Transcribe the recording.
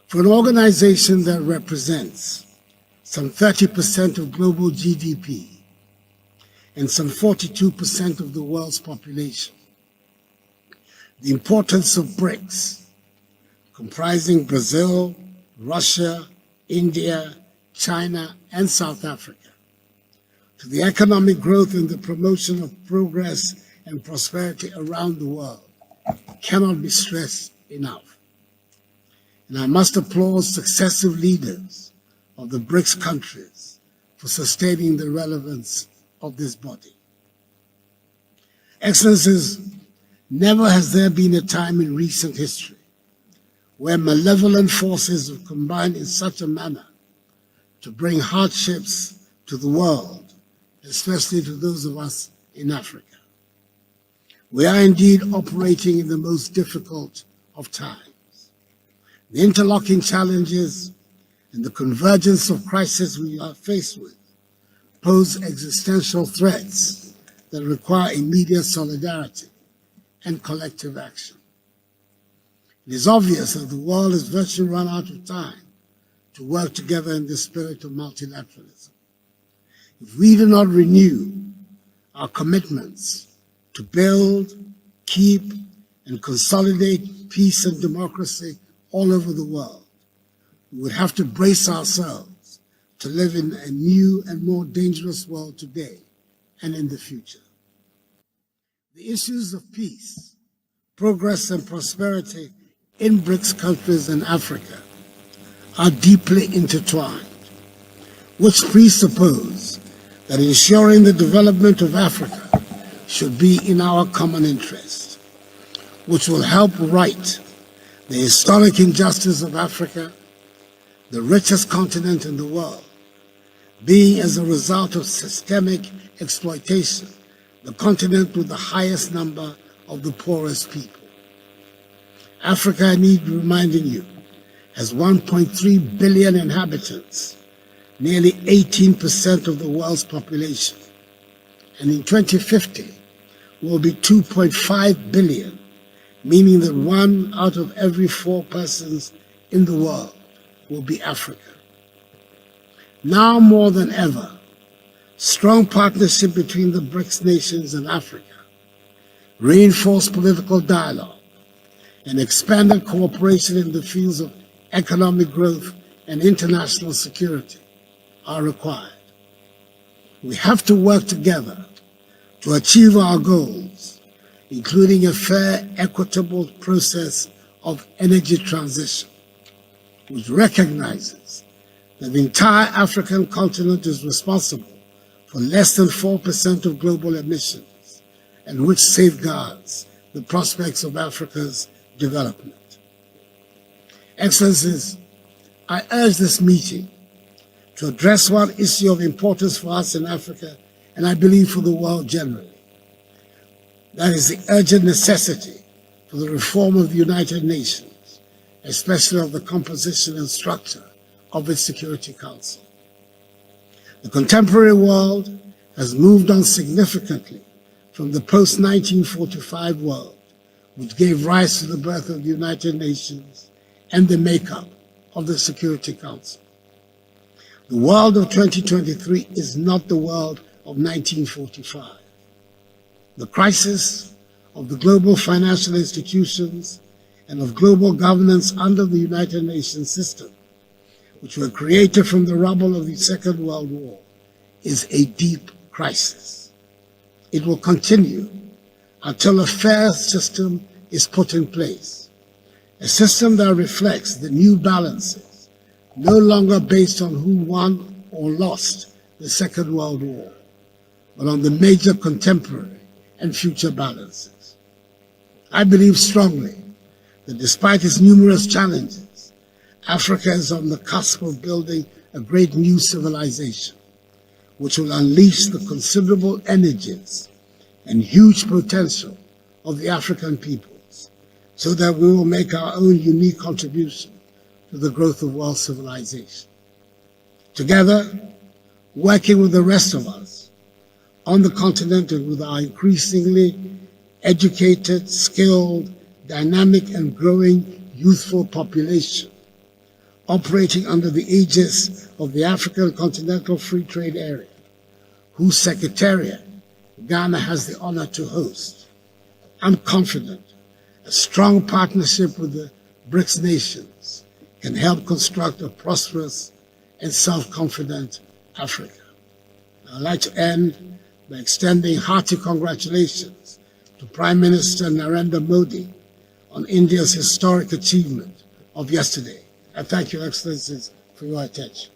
For an organization that represents some 30% of global GDP and some 42% of the world's population, the importance of BRICS, comprising Brazil, Russia, India, China, and South Africa, to the economic growth and the promotion of progress and prosperity around the world cannot be stressed enough. And I must applaud successive leaders of the BRICS countries for sustaining the relevance of this body. Excellencies, never has there been a time in recent history where malevolent forces have combined in such a manner to bring hardships to the world, especially to those of us in Africa. We are indeed operating in the most difficult of times. The interlocking challenges and the convergence of crises we are faced with pose existential threats that require immediate solidarity and collective action. It is obvious that the world has virtually run out of time to work together in the spirit of multilateralism. If we do not renew our commitments to build, keep, and consolidate peace and democracy all over the world, we would have to brace ourselves to live in a new and more dangerous world today and in the future. The issues of peace, progress, and prosperity in BRICS countries and Africa are deeply intertwined, which presuppose that ensuring the development of Africa should be in our common interest, which will help right the historic injustice of Africa, the richest continent in the world, being as a result of systemic exploitation, the continent with the highest number of the poorest people. Africa, I need reminding you, has 1.3 billion inhabitants, nearly 18% of the world's population, and in 2050 will be 2.5 billion, meaning that 1 out of every 4 persons in the world will be African. Now more than ever, strong partnership between the BRICS nations and Africa, reinforced political dialogue, and expanded cooperation in the fields of economic growth and international security are required. We have to work together to achieve our goals, including a fair, equitable process of energy transition, which recognizes that the entire African continent is responsible for less than 4% of global emissions, and which safeguards the prospects of Africa's development. Excellencies, I urge this meeting to address one issue of importance for us in Africa, and I believe for the world generally. That is the urgent necessity for the reform of the United Nations, especially of the composition and structure of its Security Council. The contemporary world has moved on significantly from the post-1945 world, which gave rise to the birth of the United Nations and the makeup of the Security Council. The world of 2023 is not the world of 1945. The crisis of the global financial institutions and of global governance under the United Nations system, which were created from the rubble of the Second World War, is a deep crisis. It will continue until a fair system is put in place, a system that reflects the new balances, no longer based on who won or lost the Second World War, but on the major contemporary and future balances. I believe strongly that despite its numerous challenges, Africa is on the cusp of building a great new civilization, which will unleash the considerable energies and huge potential of the African peoples, so that we will make our own unique contribution to the growth of world civilization. Together, working with the rest of us on the continent and with our increasingly educated, skilled, dynamic, and growing youthful population, operating under the aegis of the African Continental Free Trade Area, whose Secretariat Ghana has the honor to host. I'm confident a strong partnership with the BRICS nations can help construct a prosperous and self-confident Africa. I'd like to end by extending hearty congratulations to Prime Minister Narendra Modi on India's historic achievement of yesterday. I thank Your Excellencies for your attention.